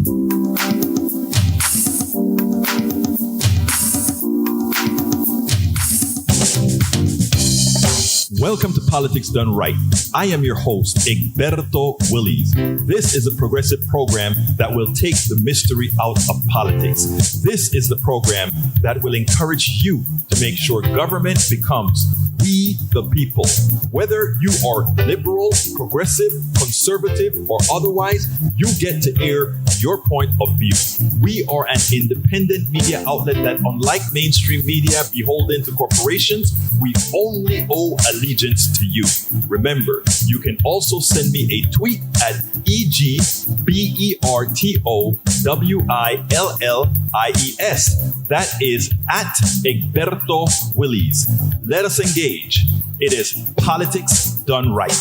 Welcome to Politics Done Right. I am your host, Egberto Willies. This is a progressive program that will take the mystery out of politics. This is the program that will encourage you to make sure government becomes we the people. Whether you are liberal, progressive, conservative, or otherwise, you get to air your point of view. We are an independent media outlet that, unlike mainstream media beholden to corporations, we only owe allegiance to you. Remember, you can also send me a tweet at EGBERTOWILLIES. That is at Egberto Willies. Let us engage. It is Politics Done Right.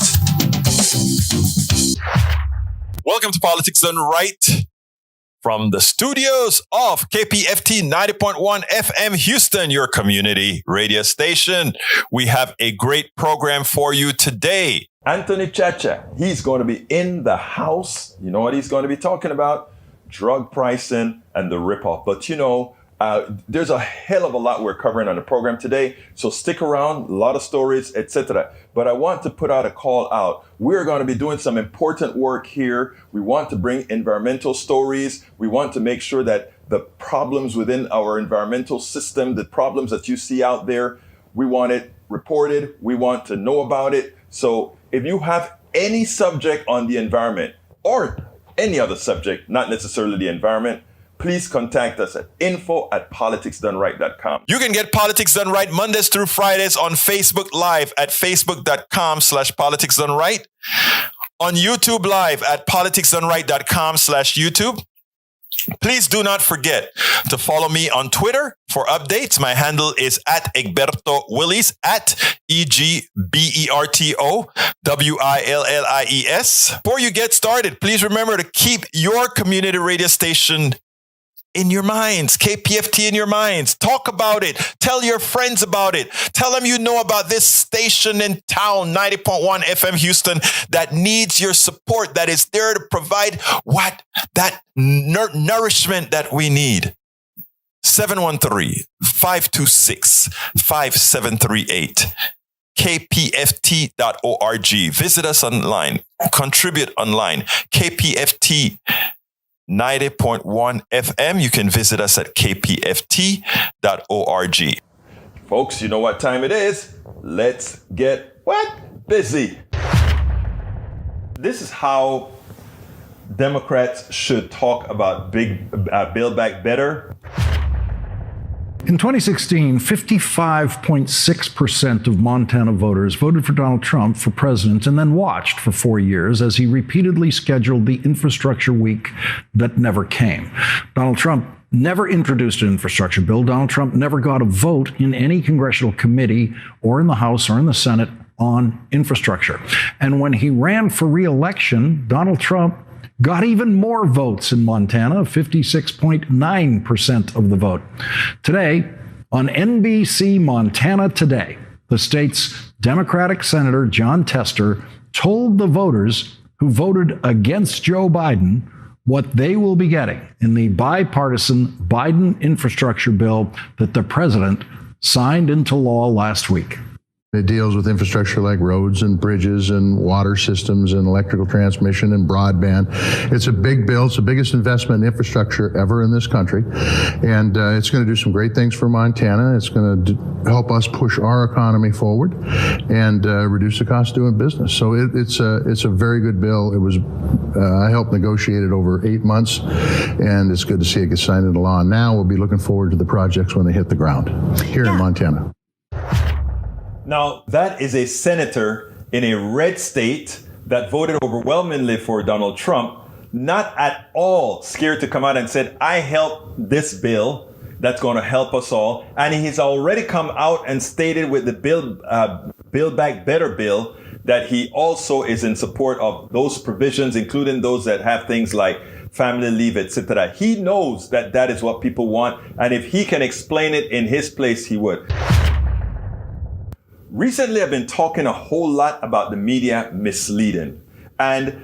Welcome to Politics Done Right. From the studios of KPFT 90.1 FM Houston, your community radio station. We have a great program for you today. Anthony Ciaccia, he's going to be in the house. You know what he's going to be talking about? Drug pricing and the ripoff. But you know, there's a hell of a lot we're covering on the program today. So stick around, a lot of stories, etc. But I want to put out a call out. We're going to be doing some important work here. We want to bring environmental stories. We want to make sure that the problems within our environmental system, the problems that you see out there, we want it reported. We want to know about it. So if you have any subject on the environment or any other subject, not necessarily the environment, please contact us at info@politicsdoneright.com. You can get Politics Done Right Mondays through Fridays on Facebook Live at facebook.com/politicsdoneright, on YouTube Live at politicsdoneright.com/YouTube. Please do not forget to follow me on Twitter for updates. My handle is at Egberto Willies, at EGBERTOWILLIES. Before you get started, please remember to keep your community radio station in your minds, KPFT in your minds. Talk about it. Tell your friends about it. Tell them you know about this station in town, 90.1 FM Houston, that needs your support, that is there to provide that nourishment that we need. 713-526-5738. KPFT.org. Visit us online. Contribute online. KPFT 90.1 FM. You can visit us at kpft.org. Folks, you know what time it is. Let's get busy. This is how Democrats should talk about Build Back Better. In 2016, 55.6% of Montana voters voted for Donald Trump for president and then watched for 4 years as he repeatedly scheduled the infrastructure week that never came. Donald Trump never introduced an infrastructure bill. Donald Trump never got a vote in any congressional committee or in the House or in the Senate on infrastructure. And when he ran for re-election, Donald Trump got even more votes in Montana, 56.9% of the vote. Today, on NBC Montana Today, the state's Democratic Senator John Tester told the voters who voted against Joe Biden what they will be getting in the bipartisan Biden infrastructure bill that the president signed into law last week. It deals with infrastructure like roads and bridges and water systems and electrical transmission and broadband. It's a big bill. It's the biggest investment in infrastructure ever in this country. And it's going to do some great things for Montana. It's going to help us push our economy forward and reduce the cost of doing business. So it's a very good bill. It was I helped negotiate it over 8 months, and it's good to see it get signed into law. And now we'll be looking forward to the projects when they hit the ground here in Montana. Now, that is a senator in a red state that voted overwhelmingly for Donald Trump, not at all scared to come out and said, I helped this bill that's going to help us all. And he's already come out and stated with the Build Back Better bill that he also is in support of those provisions, including those that have things like family leave, etc. He knows that that is what people want. And if he can explain it in his place, he would. Recently, I've been talking a whole lot about the media misleading. And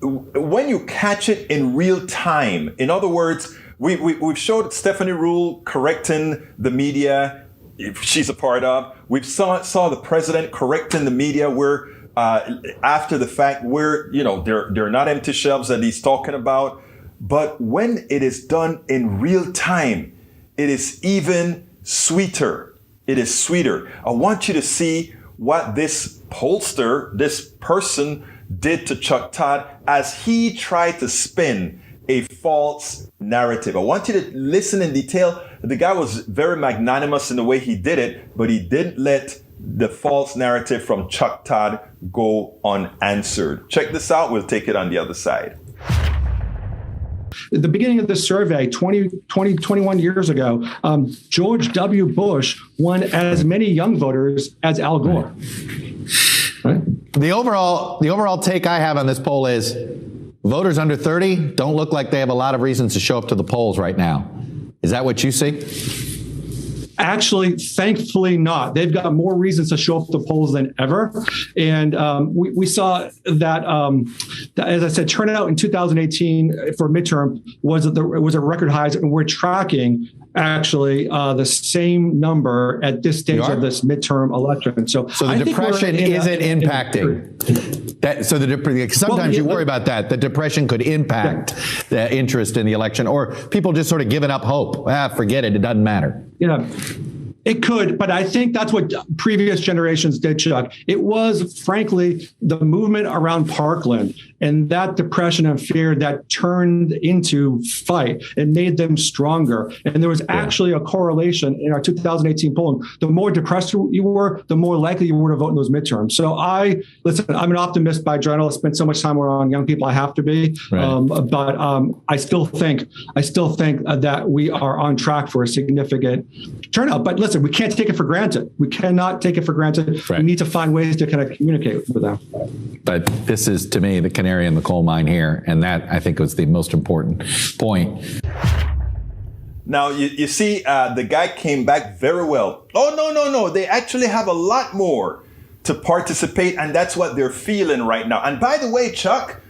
when you catch it in real time, in other words, we've showed Stephanie Rule correcting the media, if she's a part of. We've saw the president correcting the media where after the fact, where they're not empty shelves that he's talking about. But when it is done in real time, it is even sweeter. It is sweeter. I want you to see what this pollster, this person, did to Chuck Todd as he tried to spin a false narrative. I want you to listen in detail. The guy was very magnanimous in the way he did it, but he didn't let the false narrative from Chuck Todd go unanswered. Check this out. We'll take it on the other side. At the beginning of this survey, 21 years ago, George W. Bush won as many young voters as Al Gore. Right? The overall take I have on this poll is voters under 30 don't look like they have a lot of reasons to show up to the polls right now. Is that what you see? Actually, thankfully not. They've got more reasons to show up to polls than ever. And we saw that, as I said, turnout in 2018 for midterm was at record highs, and we're tracking actually the same number at this stage of this midterm election. So the depression isn't impacting. Sometimes you worry about that. The depression could impact the interest in the election, or people just sort of giving up hope. Forget it. It doesn't matter. It could, but I think that's what previous generations did, Chuck. It was, frankly, the movement around Parkland and that depression and fear that turned into fight and made them stronger. And there was actually a correlation in our 2018 polling. The more depressed you were, the more likely you were to vote in those midterms. So I'm an optimist by journalist. Spent so much time around young people. I have to be, but I still think that we are on track for a significant turnout. But listen, we can't take it for granted. We cannot take it for granted. Right. We need to find ways to kind of communicate with them. But this is, to me, the canary in the coal mine here. And that, I think, was the most important point. Now, you see, the guy came back very well. Oh, no. They actually have a lot more to participate. And that's what they're feeling right now. And by the way, Chuck,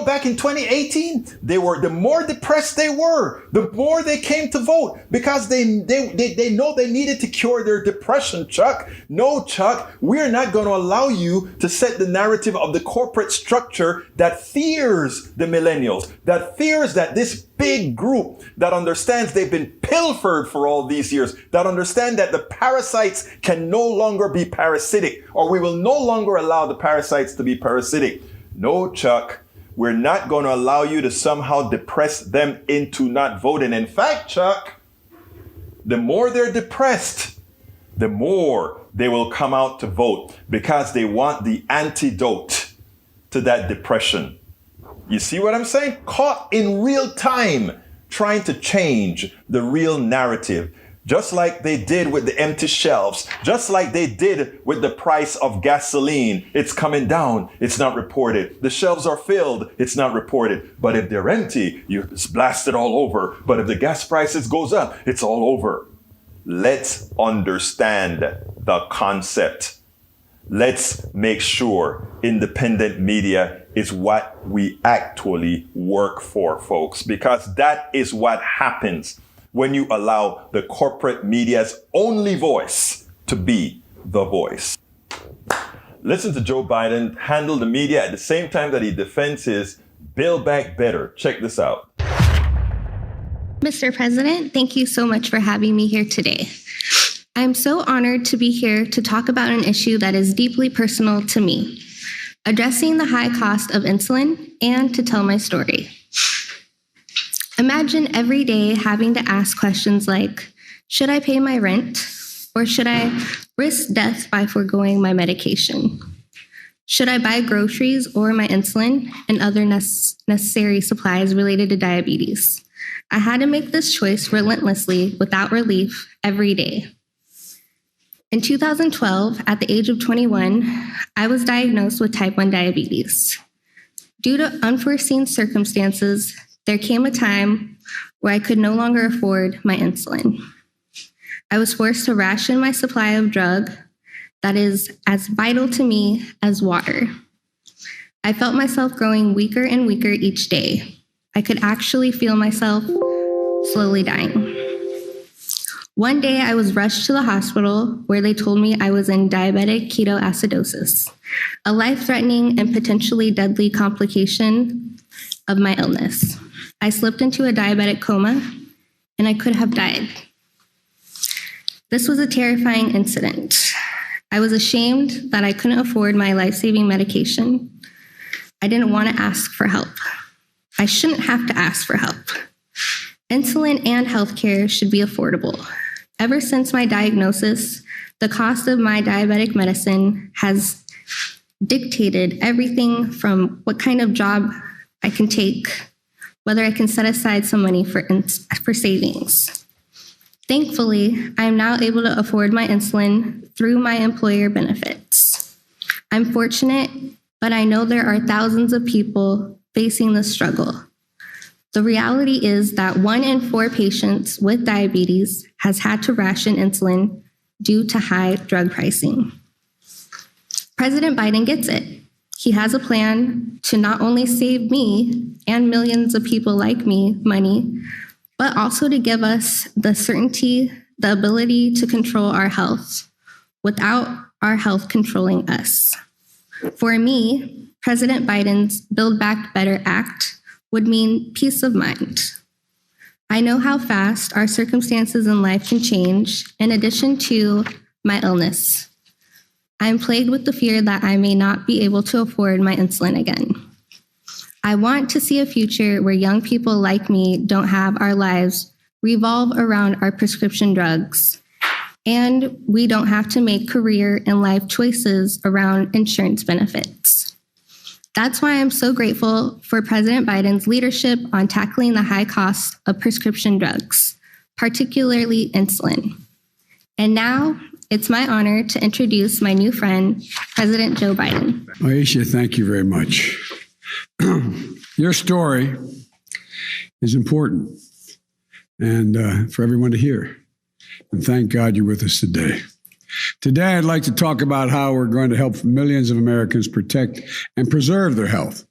back in 2018, the more depressed they were, the more they came to vote because they know they needed to cure their depression, Chuck. No, Chuck, we're not going to allow you to set the narrative of the corporate structure that fears the millennials, that fears that this big group that understands they've been pilfered for all these years, that understand that the parasites can no longer be parasitic, or we will no longer allow the parasites to be parasitic. No, Chuck. We're not going to allow you to somehow depress them into not voting. In fact, Chuck, the more they're depressed, the more they will come out to vote because they want the antidote to that depression. You see what I'm saying? Caught in real time, trying to change the real narrative. Just like they did with the empty shelves, just like they did with the price of gasoline. It's coming down. It's not reported. The shelves are filled. It's not reported. But if they're empty, you blast it all over. But if the gas prices goes up, it's all over. Let's understand the concept. Let's make sure independent media is what we actually work for, folks, because that is what happens when you allow the corporate media's only voice to be the voice. Listen to Joe Biden handle the media at the same time that he defends his Build Back Better. Check this out. Mr. President, thank you so much for having me here today. I'm so honored to be here to talk about an issue that is deeply personal to me, addressing the high cost of insulin and to tell my story. Imagine every day having to ask questions like, should I pay my rent? Or should I risk death by foregoing my medication? Should I buy groceries or my insulin and other necessary supplies related to diabetes? I had to make this choice relentlessly without relief every day. In 2012, at the age of 21, I was diagnosed with type 1 diabetes. Due to unforeseen circumstances, there came a time where I could no longer afford my insulin. I was forced to ration my supply of drug that is as vital to me as water. I felt myself growing weaker and weaker each day. I could actually feel myself slowly dying. One day I was rushed to the hospital where they told me I was in diabetic ketoacidosis, a life-threatening and potentially deadly complication of my illness. I slipped into a diabetic coma and I could have died. This was a terrifying incident. I was ashamed that I couldn't afford my life-saving medication. I didn't want to ask for help. I shouldn't have to ask for help. Insulin and healthcare should be affordable. Ever since my diagnosis, the cost of my diabetic medicine has dictated everything from what kind of job I can take, whether I can set aside some money for savings. Thankfully, I am now able to afford my insulin through my employer benefits. I'm fortunate, but I know there are thousands of people facing this struggle. The reality is that 1 in 4 patients with diabetes has had to ration insulin due to high drug pricing. President Biden gets it. He has a plan to not only save me and millions of people like me money, but also to give us the certainty, the ability to control our health without our health controlling us. For me, President Biden's Build Back Better Act would mean peace of mind. I know how fast our circumstances in life can change, in addition to my illness. I am plagued with the fear that I may not be able to afford my insulin again. I want to see a future where young people like me don't have our lives revolve around our prescription drugs, and we don't have to make career and life choices around insurance benefits. That's why I'm so grateful for President Biden's leadership on tackling the high cost of prescription drugs, particularly insulin. And now it's my honor to introduce my new friend, President Joe Biden. Ciaccia, thank you very much. Your story is important and for everyone to hear. And thank God you're with us today. Today, I'd like to talk about how we're going to help millions of Americans protect and preserve their health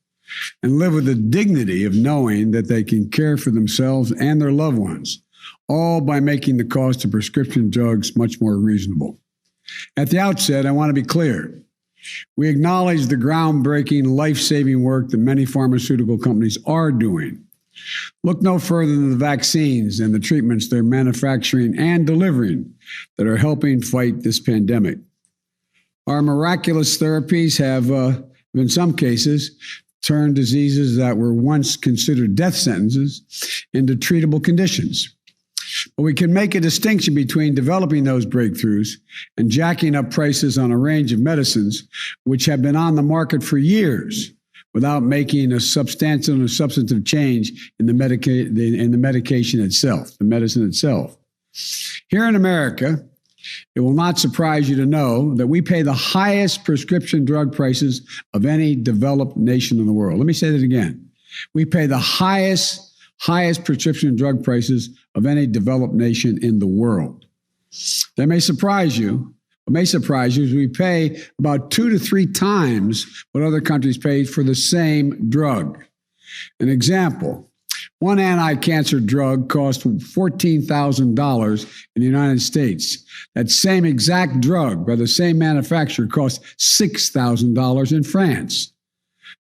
and live with the dignity of knowing that they can care for themselves and their loved ones, all by making the cost of prescription drugs much more reasonable. At the outset, I want to be clear. We acknowledge the groundbreaking, life-saving work that many pharmaceutical companies are doing. Look no further than the vaccines and the treatments they're manufacturing and delivering that are helping fight this pandemic. Our miraculous therapies have, in some cases, turned diseases that were once considered death sentences into treatable conditions. But we can make a distinction between developing those breakthroughs and jacking up prices on a range of medicines which have been on the market for years without making a substantial and substantive change in the medication itself, the medicine itself. Here in America, it will not surprise you to know that we pay the highest prescription drug prices of any developed nation in the world. Let me say that again. We pay the highest prescription drug prices of any developed nation in the world. That may surprise you. What may surprise you is we pay about 2 to 3 times what other countries pay for the same drug. An example, one anti-cancer drug costs $14,000 in the United States. That same exact drug by the same manufacturer costs $6,000 in France.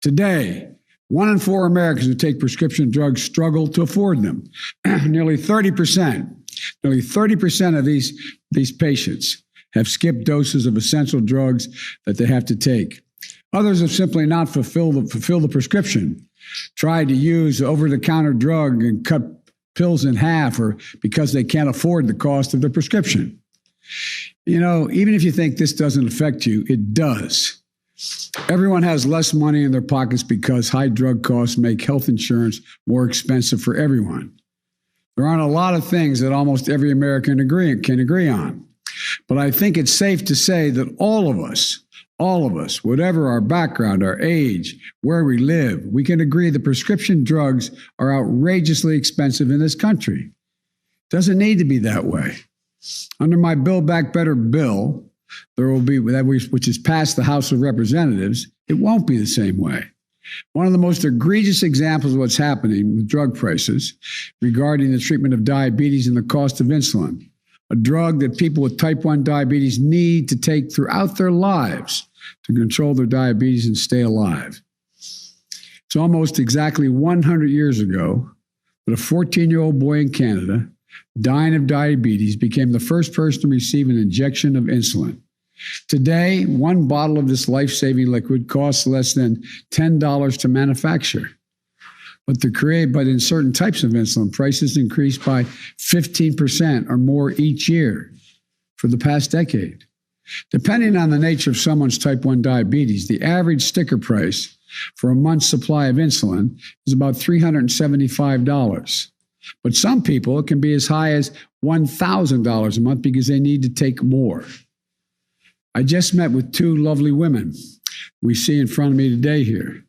Today, 1 in 4 Americans who take prescription drugs struggle to afford them. Nearly 30% of these patients have skipped doses of essential drugs that they have to take. Others have simply not fulfilled the prescription, tried to use over-the-counter drug and cut pills in half, or because they can't afford the cost of the prescription. You know, even if you think this doesn't affect you, it does. Everyone has less money in their pockets because high drug costs make health insurance more expensive for everyone. There aren't a lot of things that almost every American can agree on. But I think it's safe to say that all of us, whatever our background, our age, where we live, we can agree that prescription drugs are outrageously expensive in this country. Doesn't need to be that way. Under my Build Back Better bill, there will be, which is passed the House of Representatives, it won't be the same way. One of the most egregious examples of what's happening with drug prices regarding the treatment of diabetes and the cost of insulin, a drug that people with type 1 diabetes need to take throughout their lives to control their diabetes and stay alive. It's almost exactly 100 years ago that a 14-year-old boy in Canada, dying of diabetes, became the first person to receive an injection of insulin. Today, one bottle of this life-saving liquid costs less than $10 to manufacture. But in certain types of insulin, prices increase by 15% or more each year for the past decade. Depending on the nature of someone's type 1 diabetes, the average sticker price for a month's supply of insulin is about $375. But some people, it can be as high as $1,000 a month because they need to take more. I just met with two lovely women we see in front of me today here.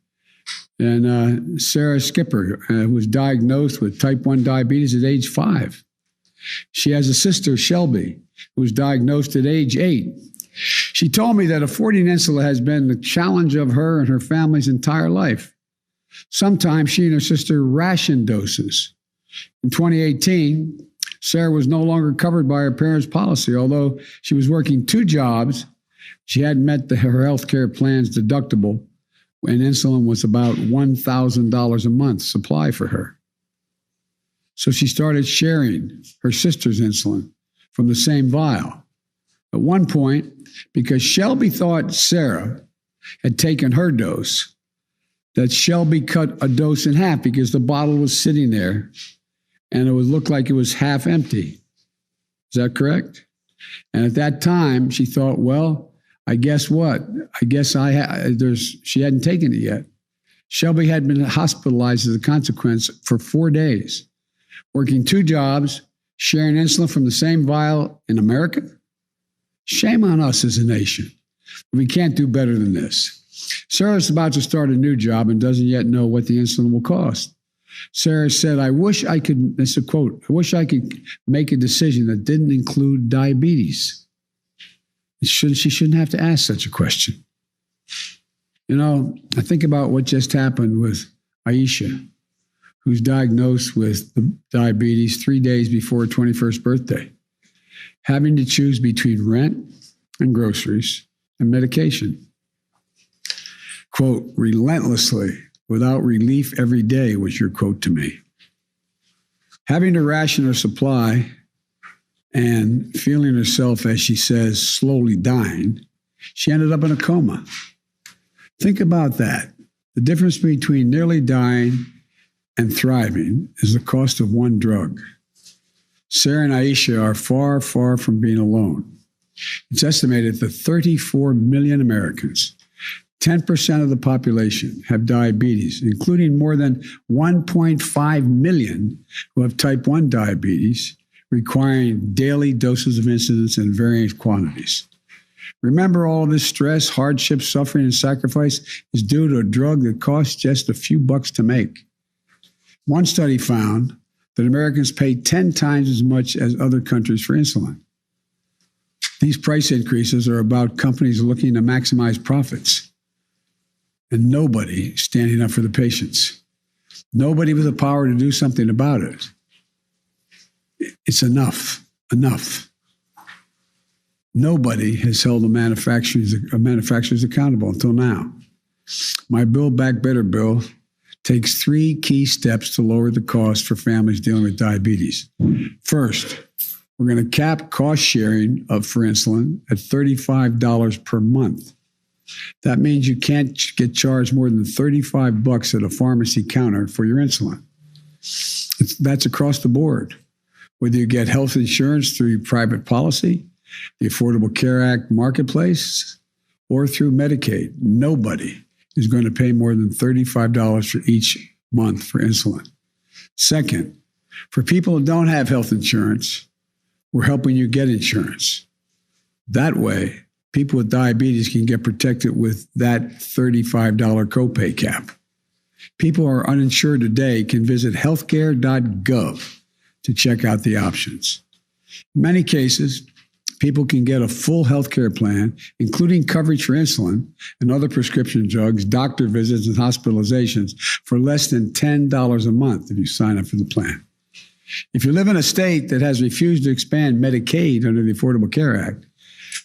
And Sarah Skipper was diagnosed with type 1 diabetes at age 5. She has a sister, Shelby, who was diagnosed at age 8. She told me that affording insulin has been the challenge of her and her family's entire life. Sometimes she and her sister ration doses. In 2018, Sarah was no longer covered by her parents' policy. Although she was working 2 jobs, she hadn't met her health care plan's deductible, and insulin was about $1,000 a month supply for her. So she started sharing her sister's insulin from the same vial. At one point, because Shelby thought Sarah had taken her dose, that Shelby cut a dose in half because the bottle was sitting there and it would look like it was half empty. Is that correct? And at that time, she thought, well, I guess what? I guess she hadn't taken it yet. Shelby had been hospitalized as a consequence for 4 days, working 2 jobs, sharing insulin from the same vial in America. Shame on us as a nation. We can't do better than this. Sarah's about to start a new job and doesn't yet know what the insulin will cost. Sarah said, this is a quote, I wish I could make a decision that didn't include diabetes. She shouldn't have to ask such a question. You know, I think about what just happened with Aisha, who's diagnosed with diabetes 3 days before her 21st birthday, having to choose between rent and groceries and medication. Quote, relentlessly, without relief every day was your quote to me. Having to ration her supply and feeling herself, as she says, slowly dying, she ended up in a coma. Think about that. The difference between nearly dying and thriving is the cost of one drug. Sarah and Aisha are far, far from being alone. It's estimated that 34 million Americans, 10% of the population, have diabetes, including more than 1.5 million who have type 1 diabetes, requiring daily doses of insulin in varying quantities. Remember, all of this stress, hardship, suffering, and sacrifice is due to a drug that costs just a few bucks to make. One study found that Americans pay 10 times as much as other countries for insulin. These price increases are about companies looking to maximize profits and nobody standing up for the patients. Nobody with the power to do something about it. It's enough. Nobody has held the manufacturers accountable until now. My Build Back Better bill takes 3 key steps to lower the cost for families dealing with diabetes. First, we're going to cap cost sharing for insulin at $35 per month. That means you can't get charged more than $35 at a pharmacy counter for your insulin. That's across the board. Whether you get health insurance through private policy, the Affordable Care Act marketplace, or through Medicaid, nobody is going to pay more than $35 for each month for insulin. Second, for people who don't have health insurance, we're helping you get insurance. That way, people with diabetes can get protected with that $35 copay cap. People who are uninsured today can visit healthcare.gov to check out the options. In many cases, people can get a full health care plan, including coverage for insulin and other prescription drugs, doctor visits, and hospitalizations for less than $10 a month if you sign up for the plan. If you live in a state that has refused to expand Medicaid under the Affordable Care Act,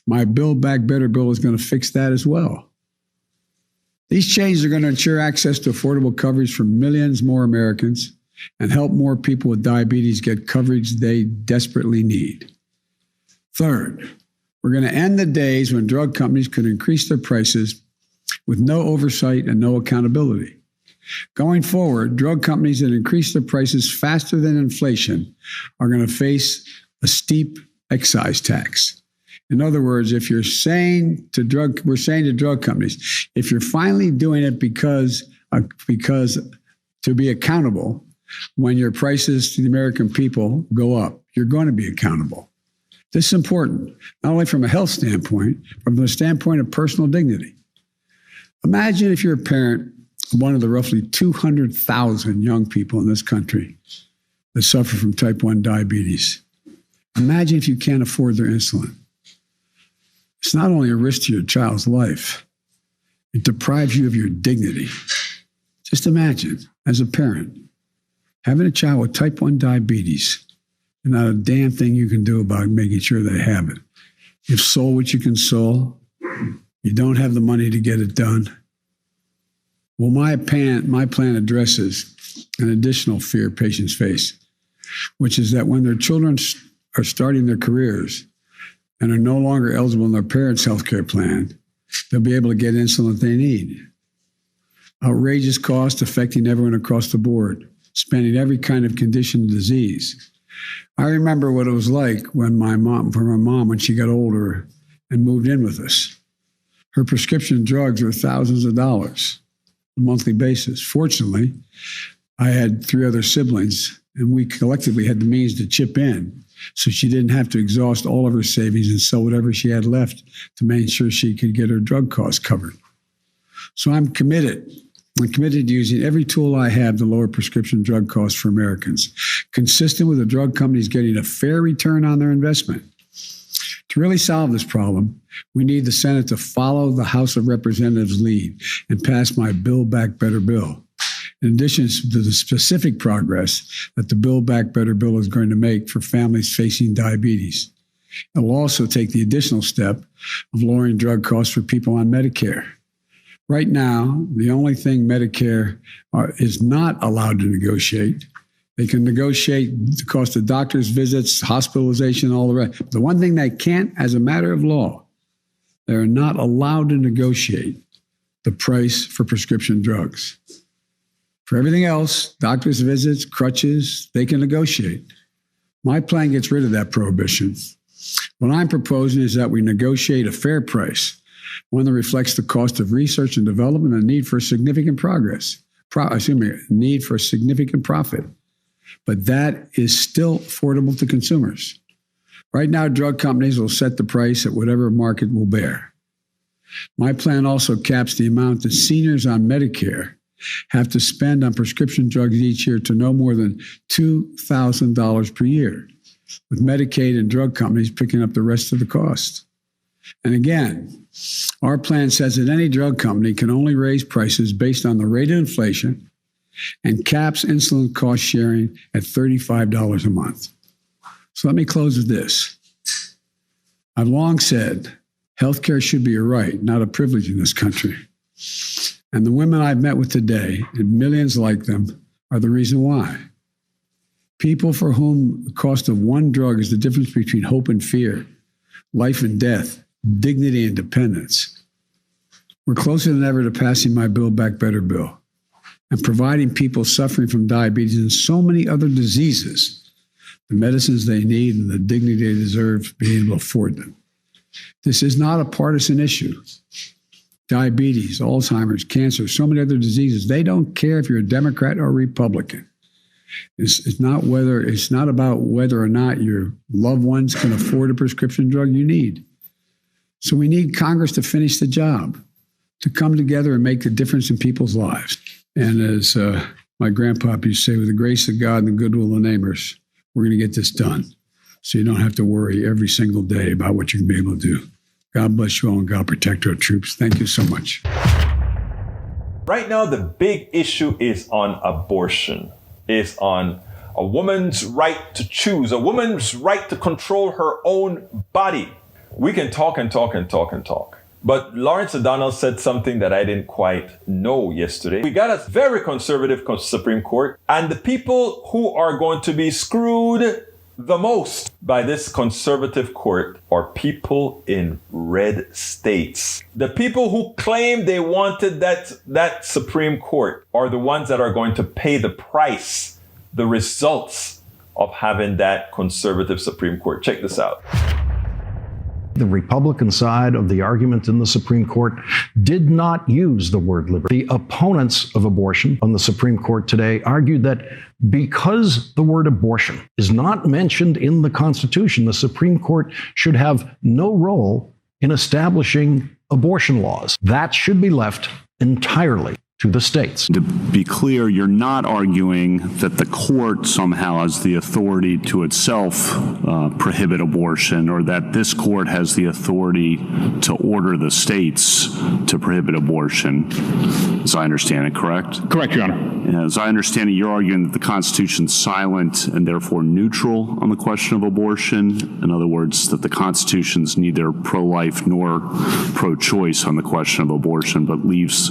my Build Back Better bill is going to fix that as well. These changes are going to ensure access to affordable coverage for millions more Americans and help more people with diabetes get coverage they desperately need. Third, we're going to end the days when drug companies could increase their prices with no oversight and no accountability. Going forward, drug companies that increase their prices faster than inflation are going to face a steep excise tax. In other words, if you're saying to drug companies, if you're finally doing it because to be accountable, when your prices to the American people go up, you're going to be accountable. This is important, not only from a health standpoint, but from the standpoint of personal dignity. Imagine if you're a parent of one of the roughly 200,000 young people in this country that suffer from type 1 diabetes. Imagine if you can't afford their insulin. It's not only a risk to your child's life, it deprives you of your dignity. Just imagine, as a parent, having a child with type 1 diabetes and not a damn thing you can do about making sure they have it. You've sold what you can sell. You don't have the money to get it done. Well, my plan addresses an additional fear patients face, which is that when their children are starting their careers and are no longer eligible in their parents' health care plan, they'll be able to get insulin they need. Outrageous costs affecting everyone across the board, spanning every kind of condition and disease. I remember what it was like when my mom, when she got older and moved in with us. Her prescription drugs were thousands of dollars on a monthly basis. Fortunately, I had 3 other siblings, and we collectively had the means to chip in, so she didn't have to exhaust all of her savings and sell whatever she had left to make sure she could get her drug costs covered. So I'm committed to using every tool I have to lower prescription drug costs for Americans, consistent with the drug companies getting a fair return on their investment. To really solve this problem, we need the Senate to follow the House of Representatives' lead and pass my Build Back Better bill. In addition to the specific progress that the Build Back Better bill is going to make for families facing diabetes, it will also take the additional step of lowering drug costs for people on Medicare. Right now, the only thing Medicare is not allowed to negotiate, they can negotiate the cost of doctor's visits, hospitalization, all the rest. The one thing they can't, as a matter of law, they are not allowed to negotiate the price for prescription drugs. For everything else, doctor's visits, crutches, they can negotiate. My plan gets rid of that prohibition. What I'm proposing is that we negotiate a fair price, one that reflects the cost of research and development and need for significant need for significant profit. But that is still affordable to consumers. Right now, drug companies will set the price at whatever market will bear. My plan also caps the amount that seniors on Medicare have to spend on prescription drugs each year to no more than $2,000 per year, with Medicaid and drug companies picking up the rest of the cost. And again, our plan says that any drug company can only raise prices based on the rate of inflation and caps insulin cost sharing at $35 a month. So let me close with this. I've long said healthcare should be a right, not a privilege in this country. And the women I've met with today, and millions like them, are the reason why. People for whom the cost of one drug is the difference between hope and fear, life and death, dignity and dependence. We're closer than ever to passing my Build Back Better bill and providing people suffering from diabetes and so many other diseases the medicines they need and the dignity they deserve, being able to afford them. This is not a partisan issue. Diabetes, Alzheimer's, cancer, so many other diseases, they don't care if you're a Democrat or a Republican. It's not about whether or not your loved ones can afford a prescription drug you need. So we need Congress to finish the job, to come together and make a difference in people's lives. And as my grandpa used to say, with the grace of God and the goodwill of the neighbors, we're going to get this done. so you don't have to worry every single day about what you can be able to do. God bless you all and God protect our troops. Thank you so much. Right now, the big issue is on abortion, is on a woman's right to choose, a woman's right to control her own body. We can talk and talk and talk and talk. But Lawrence O'Donnell said something that I didn't quite know yesterday. We got a very conservative Supreme Court, and the people who are going to be screwed the most by this conservative court are people in red states. The people who claim they wanted that Supreme Court are the ones that are going to pay the price, the results of having that conservative Supreme Court. Check this out. The Republican side of the argument in the Supreme Court did not use the word liberty. The opponents of abortion on the Supreme Court today argued that because the word abortion is not mentioned in the Constitution, the Supreme Court should have no role in establishing abortion laws. That should be left entirely to the states. To be clear, you're not arguing that the court somehow has the authority to itself prohibit abortion, or that this court has the authority to order the states to prohibit abortion, as I understand it, correct? Correct, Your Honor. As I understand it, you're arguing that the Constitution's silent and therefore neutral on the question of abortion. In other words, that the Constitution's neither pro-life nor pro-choice on the question of abortion, but leaves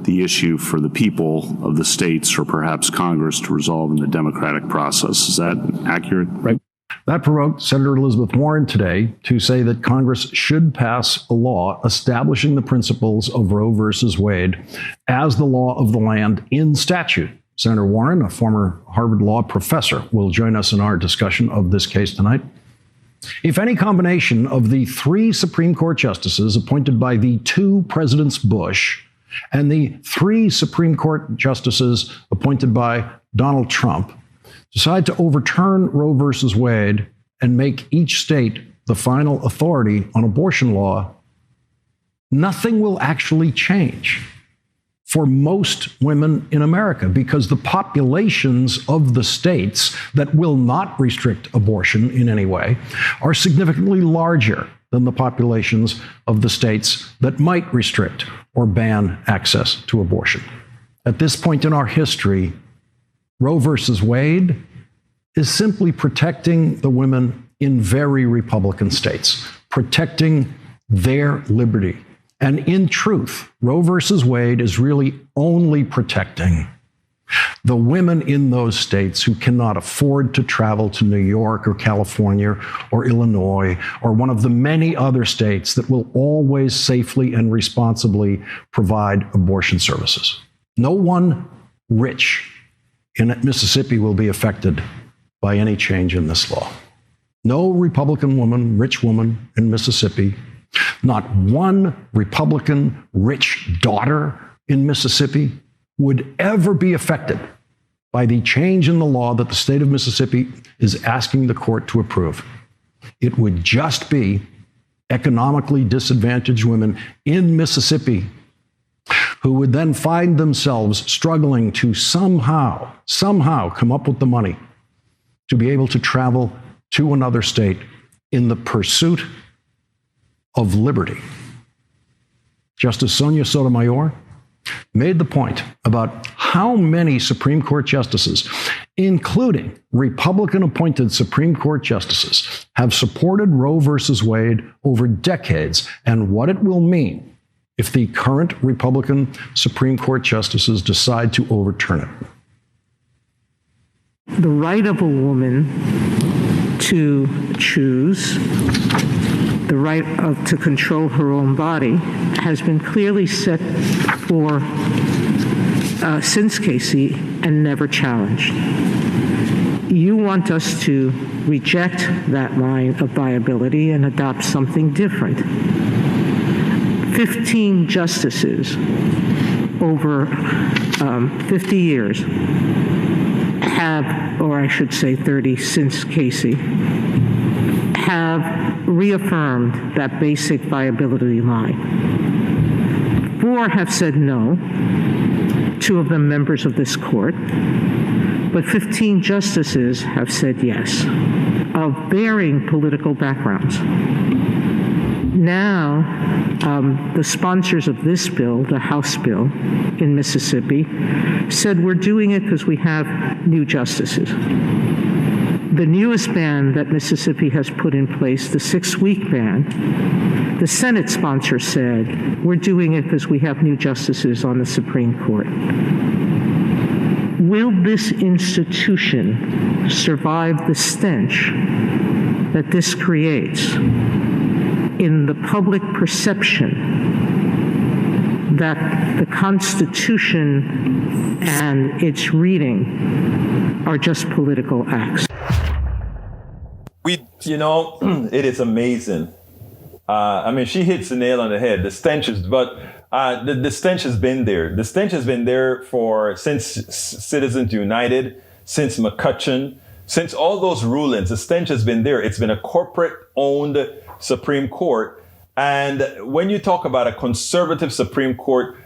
the issue for the people of the states or perhaps Congress to resolve in the democratic process. Is that accurate? Right. That provoked Senator Elizabeth Warren today to say that Congress should pass a law establishing the principles of Roe versus Wade as the law of the land in statute. Senator Warren, a former Harvard Law professor, will join us in our discussion of this case tonight. If any combination of the 3 Supreme Court justices appointed by the 2 Presidents Bush and the 3 Supreme Court justices appointed by Donald Trump decide to overturn Roe versus Wade and make each state the final authority on abortion law, nothing will actually change for most women in America, because the populations of the states that will not restrict abortion in any way are significantly larger than the populations of the states that might restrict or ban access to abortion. At this point in our history, Roe versus Wade is simply protecting the women in very Republican states, protecting their liberty. And in truth, Roe versus Wade is really only protecting the women in those states who cannot afford to travel to New York or California or Illinois or one of the many other states that will always safely and responsibly provide abortion services. No one rich in Mississippi will be affected by any change in this law. No Republican woman, rich woman in Mississippi, not one Republican rich daughter in Mississippi would ever be affected by the change in the law that the state of Mississippi is asking the court to approve. It would just be economically disadvantaged women in Mississippi who would then find themselves struggling to somehow come up with the money to be able to travel to another state in the pursuit of liberty. Justice Sonia Sotomayor made the point about how many Supreme Court justices, including Republican-appointed Supreme Court justices, have supported Roe versus Wade over decades, and what it will mean if the current Republican Supreme Court justices decide to overturn it. The right of a woman to choose, the right to control her own body, has been clearly set for since Casey and never challenged. You want us to reject that line of viability and adopt something different. 15 justices over 50 years have, or I should say 30 since Casey, have reaffirmed that basic viability line. 4 have said no, 2 of them members of this court, but 15 justices have said yes. of varying political backgrounds. Now, the sponsors of this bill, the House bill in Mississippi, said we're doing it because we have new justices. The newest ban that Mississippi has put in place, the 6-week ban, the Senate sponsor said we're doing it because we have new justices on the Supreme Court. Will this institution survive the stench that this creates in the public perception that the Constitution and its reading are just political acts? It is amazing. She hits the nail on the head. The stench is, but the stench has been there. The stench has been there since Citizens United, since McCutcheon, since all those rulings. The stench has been there. It's been a corporate-owned Supreme Court. And when you talk about a conservative Supreme Court,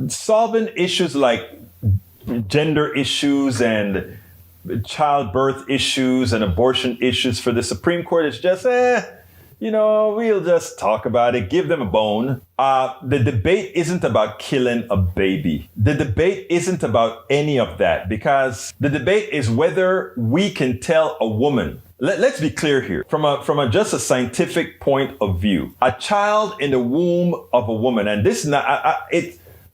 solving issues like gender issues and childbirth issues and abortion issues for the Supreme Court is just, we'll just talk about it, give them a bone. The debate isn't about killing a baby. The debate isn't about any of that, because the debate is whether we can tell a woman. Let's be clear here. From just a scientific point of view, a child in the womb of a woman, and this is not,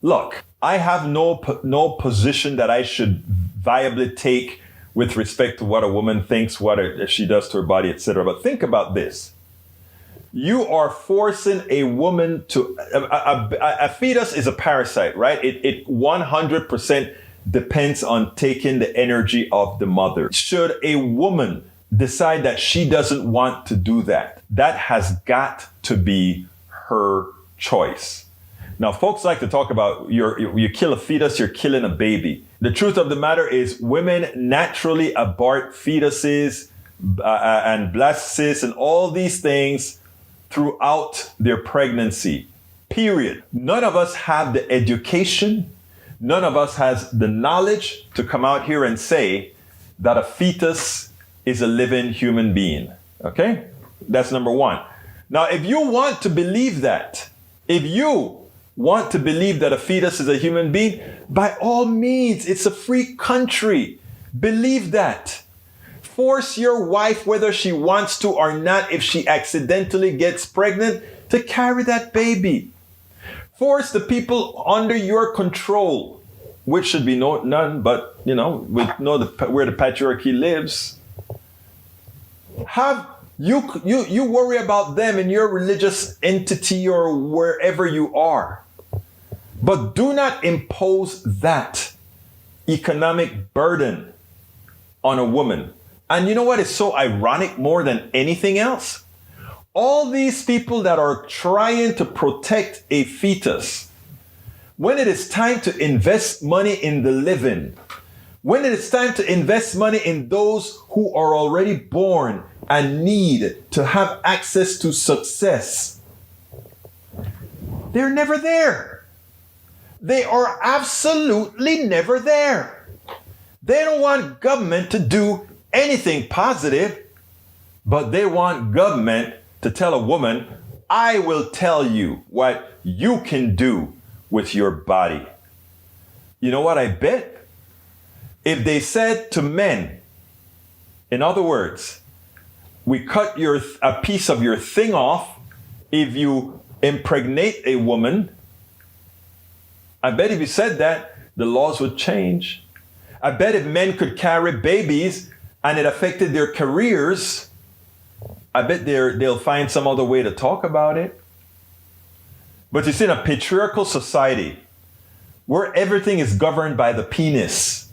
look, I have no position that I should viably take with respect to what a woman thinks, what she does to her body, etc. But think about this. You are forcing a woman to, a fetus is a parasite, right? It 100% depends on taking the energy of the mother. Should a woman decide that she doesn't want to do that, that has got to be her choice. Now, folks like to talk about you kill a fetus, you're killing a baby. The truth of the matter is women naturally abort fetuses and blastocysts and all these things throughout their pregnancy, period. None of us have the education, none of us has the knowledge to come out here and say that a fetus is a living human being, okay? That's number one. Now, if you want to believe that, a fetus is a human being, by all means, it's a free country. Believe that. Force your wife, whether she wants to or not, if she accidentally gets pregnant, to carry that baby. Force the people under your control, which should be none, but, we know where the patriarchy lives. You worry about them in your religious entity or wherever you are. But do not impose that economic burden on a woman. And you know what is so ironic more than anything else? All these people that are trying to protect a fetus, when it is time to invest money in the living, when it is time to invest money in those who are already born and need to have access to success, they're never there. They are absolutely never there. They don't want government to do anything positive, but they want government to tell a woman, I will tell you what you can do with your body. You know what I bet? If they said to men, in other words, we cut a piece of your thing off if you impregnate a woman, I bet if you said that, the laws would change. I bet if men could carry babies and it affected their careers, I bet they'll find some other way to talk about it. But you see, in a patriarchal society where everything is governed by the penis,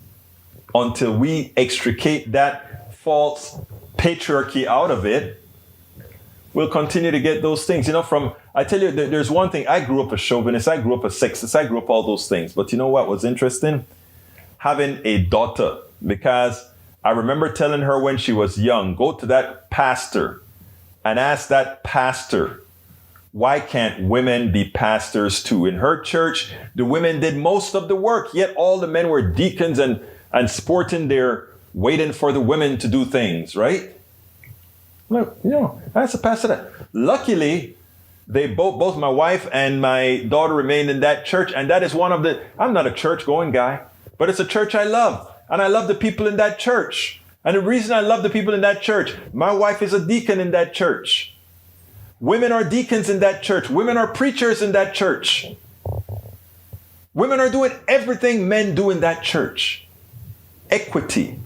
until we extricate that false patriarchy out of it, we'll continue to get those things. I tell you, there's one thing. I grew up a chauvinist. I grew up a sexist. I grew up all those things. But you know what was interesting? Having a daughter, because I remember telling her when she was young, go to that pastor and ask that pastor, why can't women be pastors too? In her church, the women did most of the work, yet all the men were deacons and sporting their waiting for the women to do things, right? Look, that's a pastor that. Luckily, they both my wife and my daughter remained in that church. And that is I'm not a church going guy, but it's a church I love. And I love the people in that church. And the reason I love the people in that church, my wife is a deacon in that church. Women are deacons in that church. Women are preachers in that church. Women are doing everything men do in that church. Equity.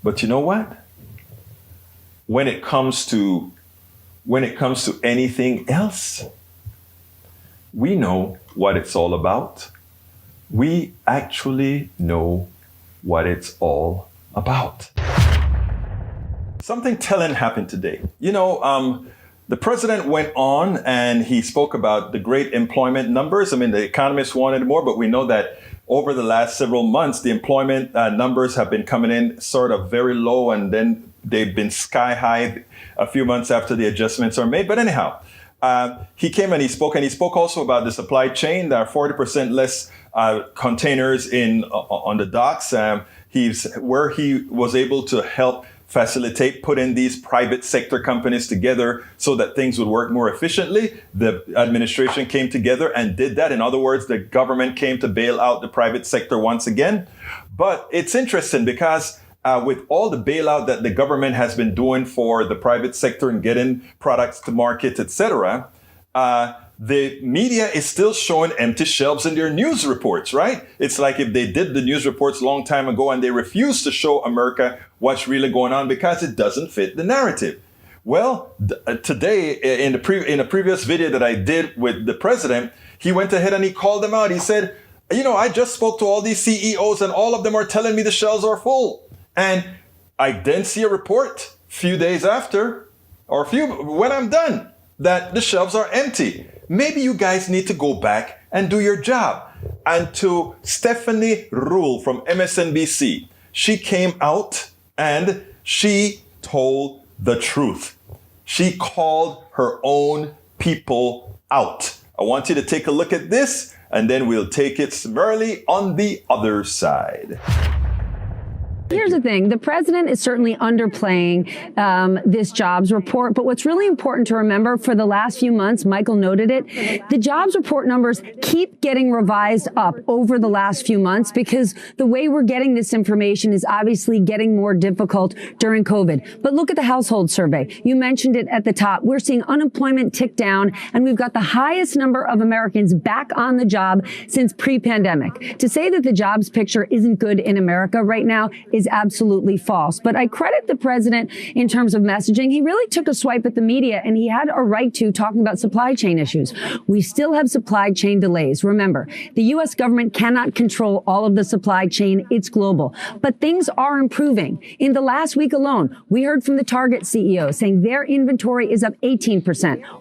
But you know what? When it comes to anything else, we know what it's all about. We actually know what it's all about. Something telling happened today. The president went on and he spoke about the great employment numbers. I mean, the economists wanted more, but we know that over the last several months, the employment numbers have been coming in sort of very low, and then they've been sky high a few months after the adjustments are made. But anyhow, he came and he spoke also about the supply chain. There are 40% less containers on the docks. Where he was able to help facilitate, put in these private sector companies together so that things would work more efficiently. The administration came together and did that. In other words, the government came to bail out the private sector once again. But it's interesting because with all the bailout that the government has been doing for the private sector and getting products to market, etc., the media is still showing empty shelves in their news reports, right? It's like if they did the news reports a long time ago and they refuse to show America what's really going on because it doesn't fit the narrative. Well, today, in a previous video that I did with the president, he went ahead and he called them out. He said, I just spoke to all these CEOs and all of them are telling me the shelves are full. And I then see a report a few days after, when I'm done, that the shelves are empty. Maybe you guys need to go back and do your job. And to Stephanie Rule from MSNBC, she came out and she told the truth. She called her own people out. I want you to take a look at this, and then we'll take it summarily on the other side. Here's the thing. The president is certainly underplaying this jobs report. But what's really important to remember, for the last few months, Michael noted it, the jobs report numbers keep getting revised up over the last few months because the way we're getting this information is obviously getting more difficult during COVID. But look at the household survey. You mentioned it at the top. We're seeing unemployment tick down, and we've got the highest number of Americans back on the job since pre-pandemic. To say that the jobs picture isn't good in America right now is absolutely false. But I credit the president in terms of messaging. He really took a swipe at the media, and he had a right to, talking about supply chain issues. We still have supply chain delays. Remember, the U.S. government cannot control all of the supply chain. It's global. But things are improving. In the last week alone, we heard from the Target CEO saying their inventory is up 18%.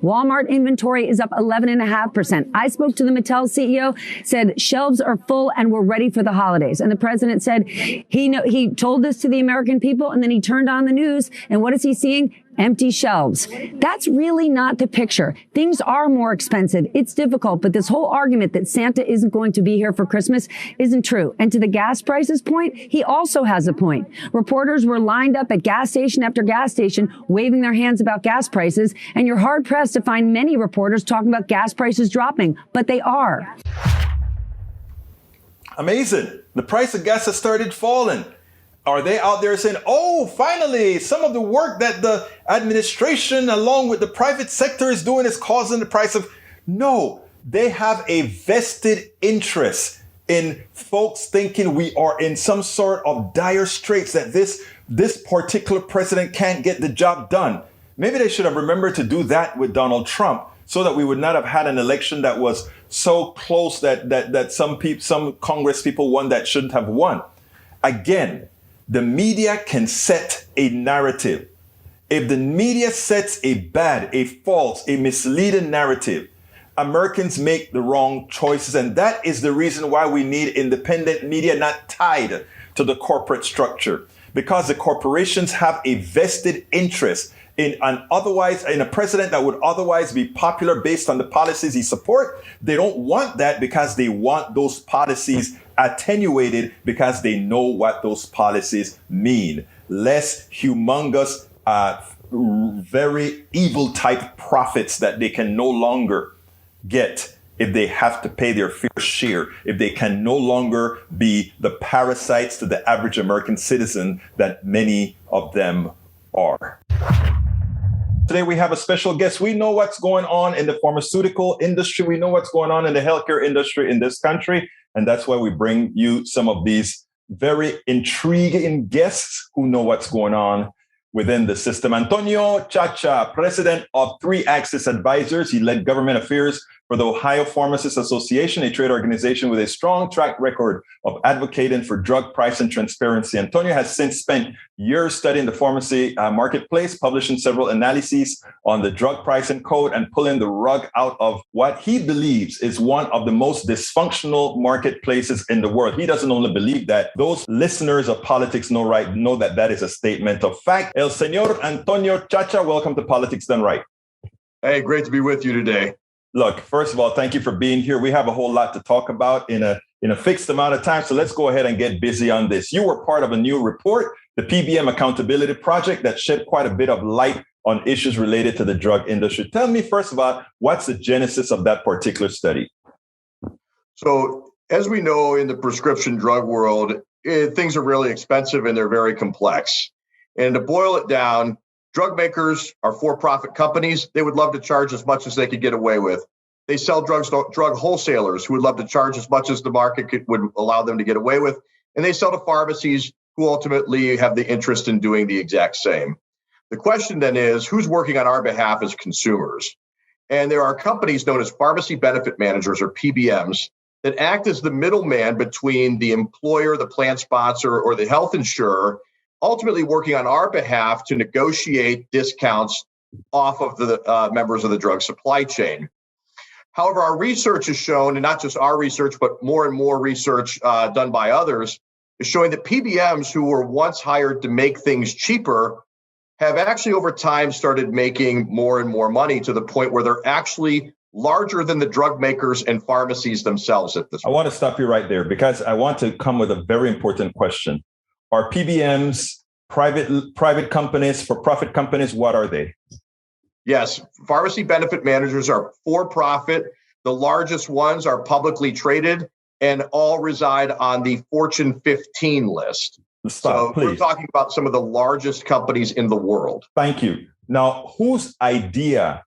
Walmart inventory is up 11.5%. I spoke to the Mattel CEO, said shelves are full and we're ready for the holidays. And the president said he told this to the American people, and then he turned on the news, and what is he seeing? Empty shelves. That's really not the picture. Things are more expensive. It's difficult, but this whole argument that Santa isn't going to be here for Christmas isn't true. And to the gas prices point, he also has a point. Reporters were lined up at gas station after gas station waving their hands about gas prices, and you're hard pressed to find many reporters talking about gas prices dropping, but they are. Amazing. The price of gas has started falling. Are they out there saying, oh, finally, some of the work that the administration along with the private sector is doing is causing the price of... No, they have a vested interest in folks thinking we are in some sort of dire straits, that this particular president can't get the job done. Maybe they should have remembered to do that with Donald Trump, so that we would not have had an election that was so close that some Congress people won that shouldn't have won. Again, the media can set a narrative. If the media sets a bad, a false, a misleading narrative, Americans make the wrong choices. And that is the reason why we need independent media not tied to the corporate structure. Because the corporations have a vested interest in a president that would otherwise be popular based on the policies he support. They don't want that because they want those policies attenuated, because they know what those policies mean. less humongous, very evil type profits that they can no longer get if they have to pay their fair share, if they can no longer be the parasites to the average American citizen that many of them are. Today we have a special guest. We know what's going on in the pharmaceutical industry. We know what's going on in the healthcare industry in this country. And that's why we bring you some of these very intriguing guests who know what's going on within the system. Antonio Ciaccia, president of 3 Axis Advisors. He led government affairs for the Ohio Pharmacists Association, a trade organization with a strong track record of advocating for drug price and transparency. Antonio has since spent years studying the pharmacy marketplace, publishing several analyses on the drug pricing code, and pulling the rug out of what he believes is one of the most dysfunctional marketplaces in the world. He doesn't only believe that. Those listeners of Politics Know Right know that that is a statement of fact. El Señor Antonio Ciaccia, welcome to Politics Done Right. Hey, great to be with you today. Look, first of all, thank you for being here. We have a whole lot to talk about in a fixed amount of time. So let's go ahead and get busy on this. You were part of a new report, the PBM Accountability Project, that shed quite a bit of light on issues related to the drug industry. Tell me first about what's the genesis of that particular study? So as we know in the prescription drug world, things are really expensive and they're very complex. And to boil it down, drug makers are for-profit companies. They would love to charge as much as they could get away with. They sell drugs to drug wholesalers who would love to charge as much as the market would allow them to get away with. And they sell to pharmacies who ultimately have the interest in doing the exact same. The question then is, who's working on our behalf as consumers? And there are companies known as pharmacy benefit managers, or PBMs, that act as the middleman between the employer, the plan sponsor, or the health insurer, ultimately working on our behalf to negotiate discounts off of the members of the drug supply chain. However, our research has shown, and not just our research, but more and more research done by others, is showing that PBMs who were once hired to make things cheaper have actually over time started making more and more money to the point where they're actually larger than the drug makers and pharmacies themselves at this point. I want to stop you right there because I want to come with a very important question. Are PBMs private companies, for-profit companies? What are they? Yes, pharmacy benefit managers are for-profit. The largest ones are publicly traded and all reside on the Fortune 15 list. Stop, please. We're talking about some of the largest companies in the world. Thank you. Now, whose idea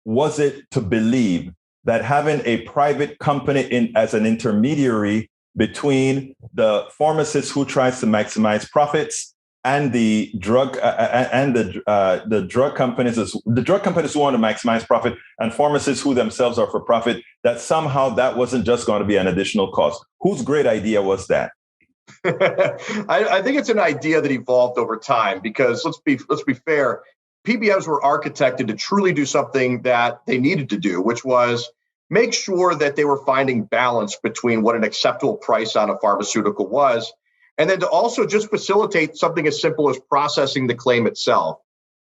was it to believe that having a private company as an intermediary between the pharmacist who tries to maximize profits and the drug the drug companies who want to maximize profit and pharmacists who themselves are for profit, that somehow that wasn't just going to be an additional cost? Whose great idea was that? I think it's an idea that evolved over time because let's be fair. PBMs were architected to truly do something that they needed to do, which was make sure that they were finding balance between what an acceptable price on a pharmaceutical was, and then to also just facilitate something as simple as processing the claim itself.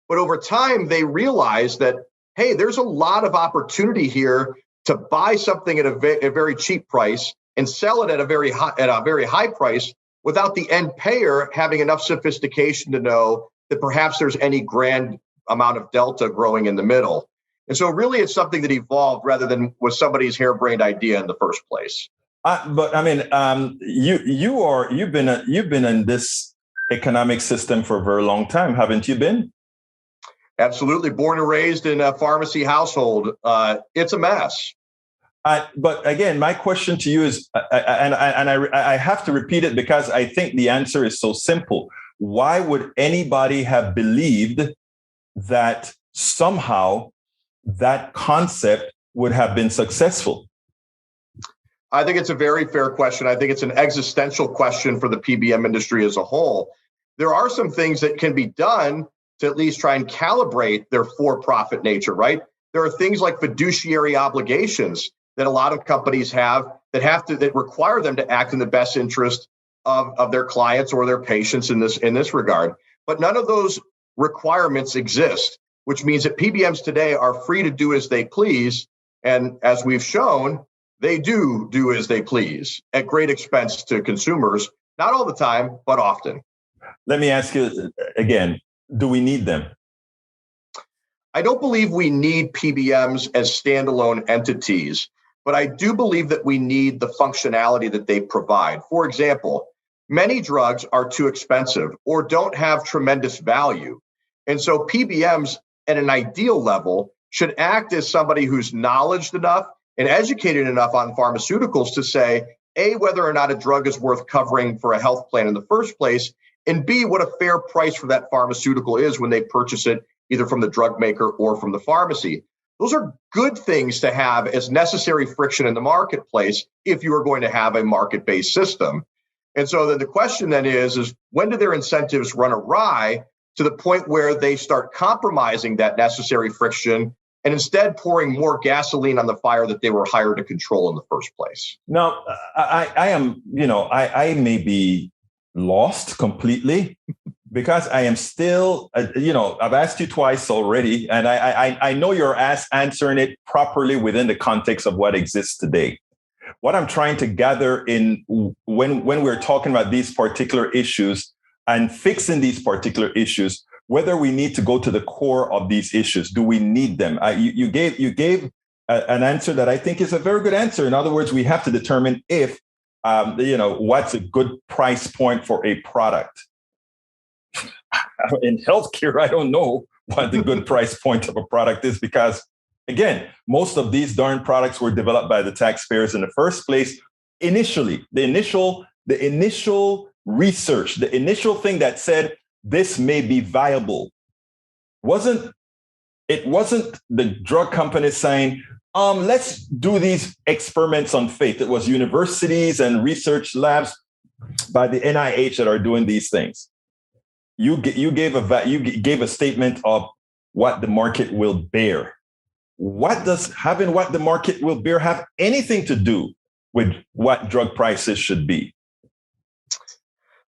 But over time, they realized that, hey, there's a lot of opportunity here to buy something at a very cheap price and sell it at a very high price without the end payer having enough sophistication to know that perhaps there's any grand amount of delta growing in the middle. And so really it's something that evolved rather than was somebody's harebrained idea in the first place. But I mean, you've been in this economic system for a very long time, haven't you been? Absolutely. Born and raised in a pharmacy household. It's a mess. But again, my question to you is, and I have to repeat it because I think the answer is so simple. Why would anybody have believed that somehow that concept would have been successful? I think it's a very fair question. I think it's an existential question for the PBM industry as a whole. There are some things that can be done to at least try and calibrate their for-profit nature, right? There are things like fiduciary obligations that a lot of companies have that require them to act in the best interest of their clients or their patients in this regard. But none of those requirements exist, which means that PBMs today are free to do as they please. And as we've shown, they do as they please at great expense to consumers, not all the time, but often. Let me ask you again, do we need them? I don't believe we need PBMs as standalone entities, but I do believe that we need the functionality that they provide. For example, many drugs are too expensive or don't have tremendous value. And so PBMs at an ideal level should act as somebody who's knowledgeable enough and educated enough on pharmaceuticals to say, A, whether or not a drug is worth covering for a health plan in the first place, and B, what a fair price for that pharmaceutical is when they purchase it either from the drug maker or from the pharmacy. Those are good things to have as necessary friction in the marketplace if you are going to have a market-based system. And so then the question then is when do their incentives run awry to the point where they start compromising that necessary friction and instead pouring more gasoline on the fire that they were hired to control in the first place? Now, I may be lost completely because I am still, I've asked you twice already, and I know you're answering it properly within the context of what exists today. What I'm trying to gather in when we're talking about these particular issues and fixing these particular issues, whether we need to go to the core of these issues, do we need them? You gave an answer that I think is a very good answer. In other words, we have to determine if, what's a good price point for a product. In healthcare, I don't know what the good price point of a product is because, again, most of these darn products were developed by the taxpayers in the first place. Initially, the initial research, the initial thing that said this may be viable, wasn't the drug companies saying, let's do these experiments on faith. It was universities and research labs by the NIH that are doing these things. You gave a statement of what the market will bear. What does having what the market will bear have anything to do with what drug prices should be?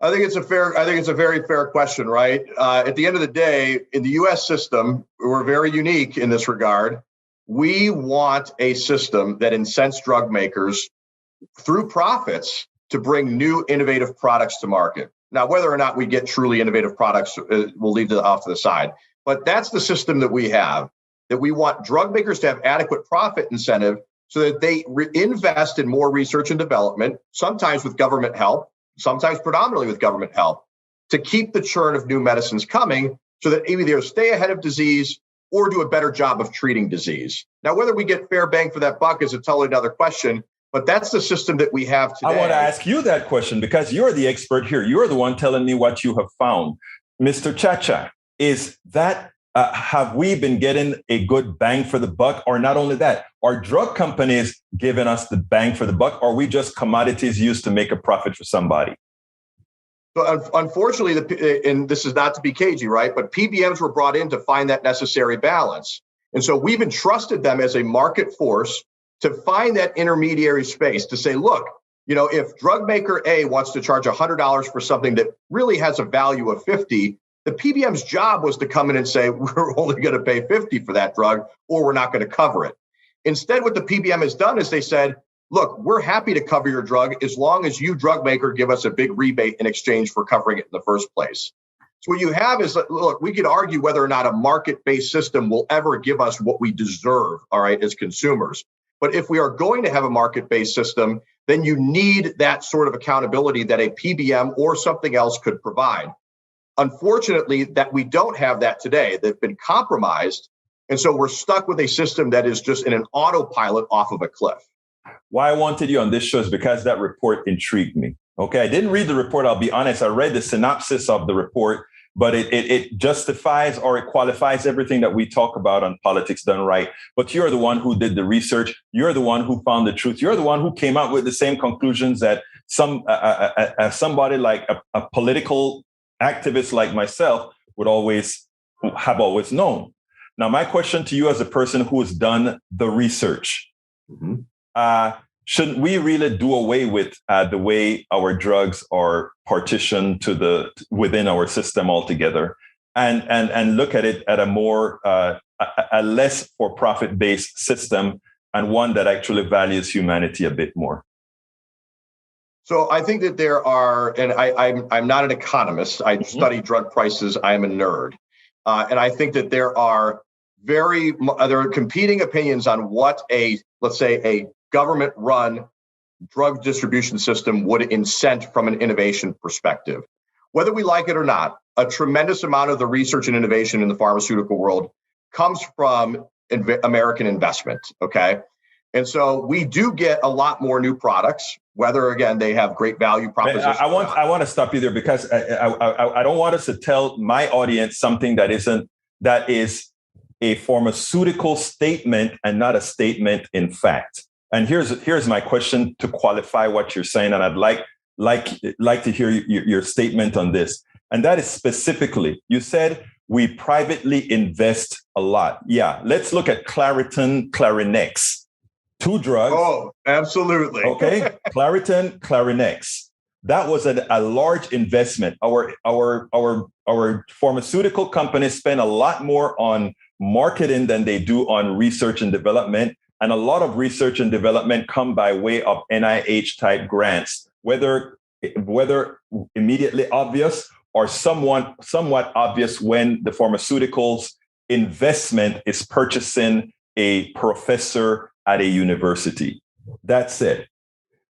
I think it's a very fair question, right? At the end of the day, in the U.S. system, we're very unique in this regard. We want a system that incents drug makers through profits to bring new innovative products to market. Now, whether or not we get truly innovative products, we'll leave that off to the side. But that's the system that we have, that we want drug makers to have adequate profit incentive so that they invest in more research and development, sometimes with government help, sometimes predominantly with government help, to keep the churn of new medicines coming so that either stay ahead of disease or do a better job of treating disease. Now, whether we get fair bang for that buck is a totally another question. But that's the system that we have today. I want to ask you that question because you're the expert here. You're the one telling me what you have found. Mr. Ciaccia, is that, have we been getting a good bang for the buck? Or not only that, are drug companies giving us the bang for the buck? Or are we just commodities used to make a profit for somebody? So unfortunately, and this is not to be cagey, right? But PBMs were brought in to find that necessary balance. And so we've entrusted them as a market force to find that intermediary space to say, look, if drug maker A wants to charge $100 for something that really has a value of $50, the PBM's job was to come in and say, we're only going to pay $50 for that drug, or we're not going to cover it. Instead, what the PBM has done is they said, look, we're happy to cover your drug as long as you, drug maker, give us a big rebate in exchange for covering it in the first place. So what you have is, look, we could argue whether or not a market-based system will ever give us what we deserve, all right, as consumers. But if we are going to have a market-based system, then you need that sort of accountability that a PBM or something else could provide. Unfortunately, that we don't have that today. They've been compromised. And so we're stuck with a system that is just in an autopilot off of a cliff. Why I wanted you on this show is because that report intrigued me. Okay, I didn't read the report, I'll be honest. I read the synopsis of the report, but it justifies or it qualifies everything that we talk about on Politics Done Right. But you're the one who did the research. You're the one who found the truth. You're the one who came out with the same conclusions that somebody like a political activist like myself would always known. Now, my question to you as a person who has done the research, shouldn't we really do away with the way our drugs are partitioned within our system altogether, and look at it at a more a less for-profit based system and one that actually values humanity a bit more? So I think that there are, and I'm not an economist. I study drug prices. I am a nerd. And I think that there are competing opinions on what let's say a government-run drug distribution system would incent from an innovation perspective. Whether we like it or not, a tremendous amount of the research and innovation in the pharmaceutical world comes from American investment, okay? And so we do get a lot more new products, whether, again, they have great value propositions. I want to stop you there because I don't want us to tell my audience something that is a pharmaceutical statement and not a statement in fact. And here's my question to qualify what you're saying, and I'd like to hear your statement on this. And that is specifically, you said we privately invest a lot. Yeah, let's look at Claritin, Clarinex. 2 drugs. Oh, absolutely. Okay, Claritin, Clarinex. That was a large investment. Our pharmaceutical companies spend a lot more on marketing than they do on research and development. And a lot of research and development come by way of NIH type grants, whether immediately obvious or somewhat obvious when the pharmaceuticals investment is purchasing a professor at a university. That's it.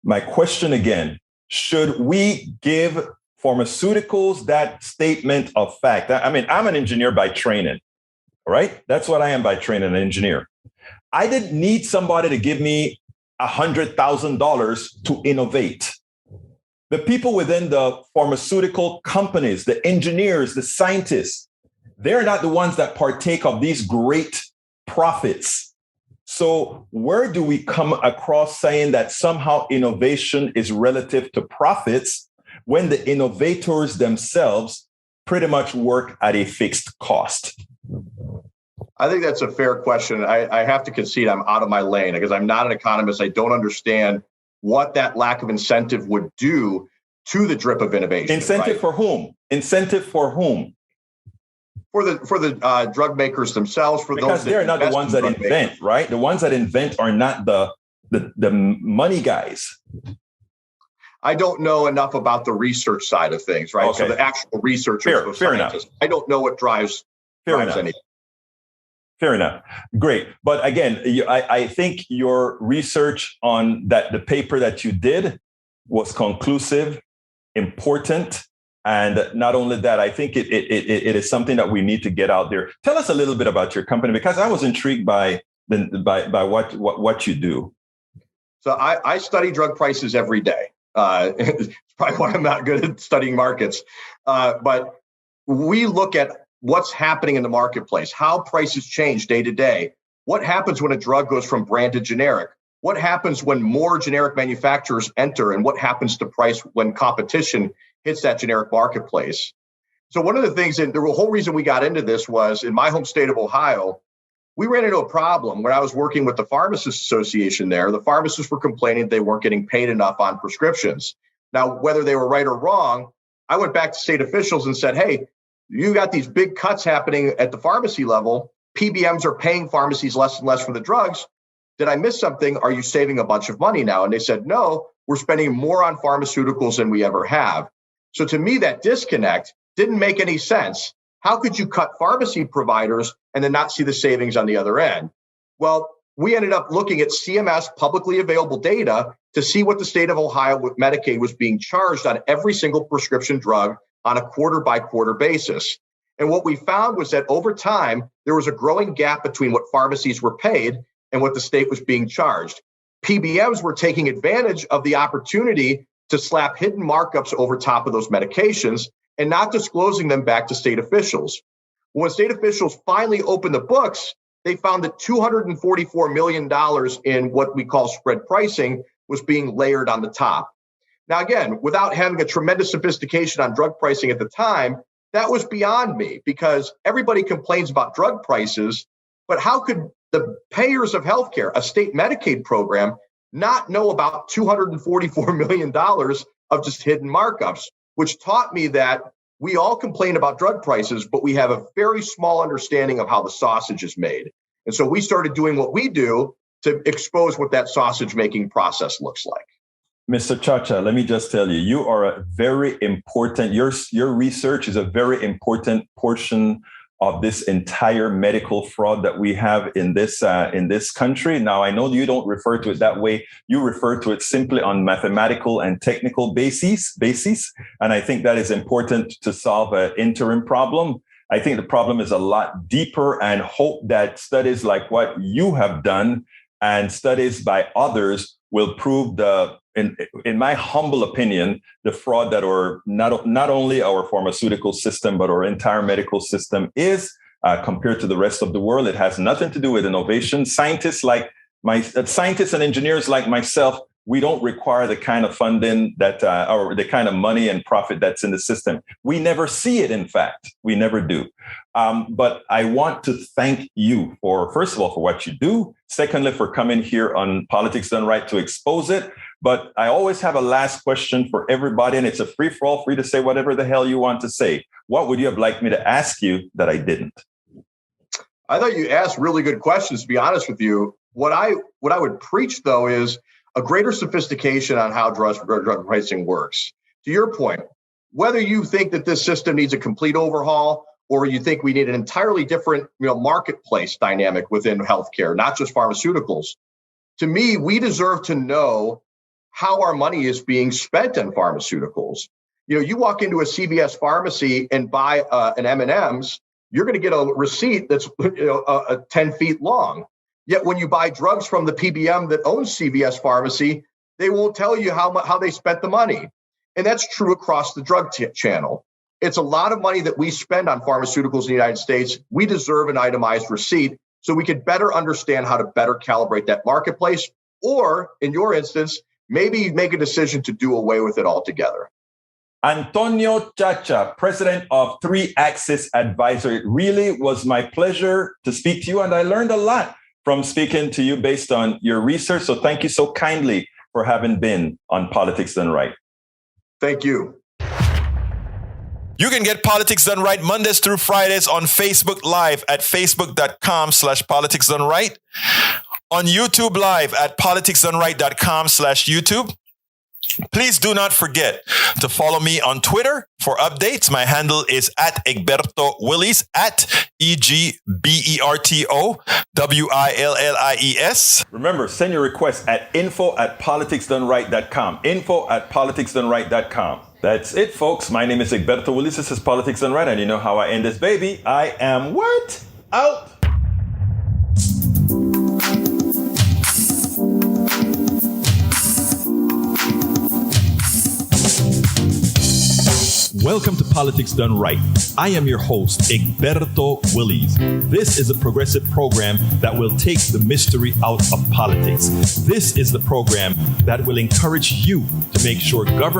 My question again, should we give pharmaceuticals that statement of fact? I mean, I'm an engineer by training, right? That's what I am by training, an engineer. I didn't need somebody to give me $100,000 to innovate. The people within the pharmaceutical companies, the engineers, the scientists, they're not the ones that partake of these great profits. So where do we come across saying that somehow innovation is relative to profits when the innovators themselves pretty much work at a fixed cost? I think that's a fair question. I have to concede I'm out of my lane because I'm not an economist. I don't understand what that lack of incentive would do to the drip of innovation. Incentive for whom? Incentive for whom? For the drug makers themselves, because they're not the ones that invent, right? The ones that invent are not the money guys. I don't know enough about the research side of things, right? Okay. So the actual researchers, fair enough. I don't know what drives anything. Fair enough. Great. But again, I think your research on the paper that you did was conclusive, important. And not only that, I think it is something that we need to get out there. Tell us a little bit about your company, because I was intrigued by what you do. So I study drug prices every day. It's probably why I'm not good at studying markets. But we look at what's happening in the marketplace, how prices change day to day. What happens when a drug goes from brand to generic? What happens when more generic manufacturers enter? And what happens to price when competition hits that generic marketplace? So one of the things, and the whole reason we got into this was in my home state of Ohio, we ran into a problem when I was working with the Pharmacists Association there. The pharmacists were complaining they weren't getting paid enough on prescriptions. Now, whether they were right or wrong, I went back to state officials and said, hey, you got these big cuts happening at the pharmacy level. PBMs are paying pharmacies less and less for the drugs. Did I miss something? Are you saving a bunch of money now? And they said, no, we're spending more on pharmaceuticals than we ever have. So to me, that disconnect didn't make any sense. How could you cut pharmacy providers and then not see the savings on the other end? Well, we ended up looking at CMS publicly available data to see what the state of Ohio with Medicaid was being charged on every single prescription drug on a quarter by quarter basis. And what we found was that over time, there was a growing gap between what pharmacies were paid and what the state was being charged. PBMs were taking advantage of the opportunity to slap hidden markups over top of those medications and not disclosing them back to state officials. When state officials finally opened the books, they found that $244 million in what we call spread pricing was being layered on the top. Now, again, without having a tremendous sophistication on drug pricing at the time, that was beyond me because everybody complains about drug prices, but how could the payers of healthcare, a state Medicaid program, not know about $244 million of just hidden markups, which taught me that we all complain about drug prices, but we have a very small understanding of how the sausage is made. And so we started doing what we do to expose what that sausage making process looks like. Mr. Ciaccia, let me just tell you, you are a very important, your research is a very important portion of this entire medical fraud that we have in this country. Now, I know you don't refer to it that way. You refer to it simply on mathematical and technical basis. And I think that is important to solve an interim problem. I think the problem is a lot deeper, and hope that studies like what you have done and studies by others will prove in my humble opinion, the fraud that not only our pharmaceutical system, but our entire medical system is compared to the rest of the world. It has nothing to do with innovation. Scientists and engineers like myself, we don't require the kind of funding that, or the kind of money and profit that's in the system. We never see it, in fact. We never do. But I want to thank you for, first of all, for what you do. Secondly, for coming here on Politics Done Right to expose it. But I always have a last question for everybody, and it's a free-for-all, free to say whatever the hell you want to say. What would you have liked me to ask you that I didn't? I thought you asked really good questions, to be honest with you. What I would preach, though, is a greater sophistication on how drug pricing works. To your point, whether you think that this system needs a complete overhaul or you think we need an entirely different marketplace dynamic within healthcare, not just pharmaceuticals, to me, we deserve to know how our money is being spent on pharmaceuticals. You walk into a CVS pharmacy and buy an M&Ms, you're going to get a receipt that's 10 feet long. Yet when you buy drugs from the PBM that owns CVS pharmacy, they won't tell you how they spent the money. And that's true across the drug channel. It's a lot of money that we spend on pharmaceuticals in the United States. We deserve an itemized receipt so we could better understand how to better calibrate that marketplace, or in your instance, maybe make a decision to do away with it altogether. Antonio Ciaccia, president of 3 Axis Advisory. It really was my pleasure to speak to you, and I learned a lot from speaking to you based on your research. So thank you so kindly for having been on Politics Done Right. Thank you. You can get Politics Done Right Mondays through Fridays on Facebook Live at facebook.com/Politics Done Right. On YouTube Live at politicsdoneright.com/YouTube. Please do not forget to follow me on Twitter for updates. My handle is at Egberto Willies, at EGBERTO Remember, send your requests at info@politicsdoneright.com. info@politicsdoneright.com. That's it, folks. My name is Egberto Willies. This is Politics Done Right, and you know how I end this baby. I am what? Out. Welcome to Politics Done Right. I am your host, Egberto Willies. This is a progressive program that will take the mystery out of politics. This is the program that will encourage you to make sure government